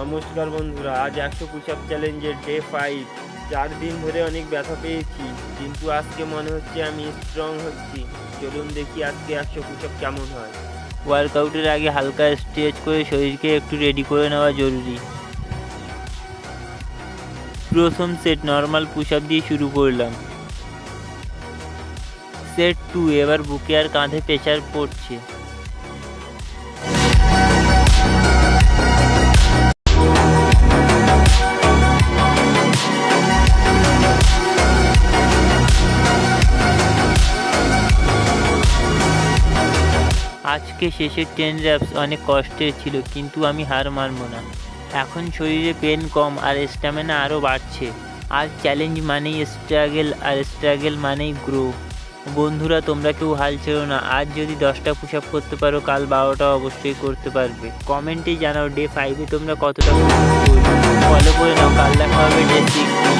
নমস্কার বন্ধুরা, আজ 100 পুশ আপ চ্যালেঞ্জের ডে 5। 4 দিন ধরে অনেক ব্যথা পেয়েছি, কিন্তু আজকে মনে হচ্ছে আমি স্ট্রং হচ্ছি। চলুন দেখি আজকে 100 পুশ আপ কেমন হয়। ওয়ার্কআউটের আগে হালকা স্ট্রেচ করে শরীরকে একটু রেডি করে নেওয়া জরুরি। প্রথম সেট নর্মাল পুশ আপ দিয়ে শুরু করলাম। সেট 2, এবার বুকে আর কাঁধে প্রেসার পড়ছে। আজকে শেষের 10 র্যাপস অনেক কষ্টের ছিল, কিন্তু আমি হার মানবো না। এখন শরীরে পেন কম আর স্ট্যামিনা আরও বাড়ছে। আর চ্যালেঞ্জ মানেই স্ট্রাগল, আর স্ট্রাগল মানেই গ্রো। বন্ধুরা, তোমরা কেউ হাল ছেড়ো না। আজ যদি 10টা পুশ আপ করতে পারো, কাল 12টা অবশ্যই করতে পারবে। কমেন্টে জানাও ডে 5-এ তোমরা কতটা ফলো করে নাও। কাল দেখা হবে ডে 6।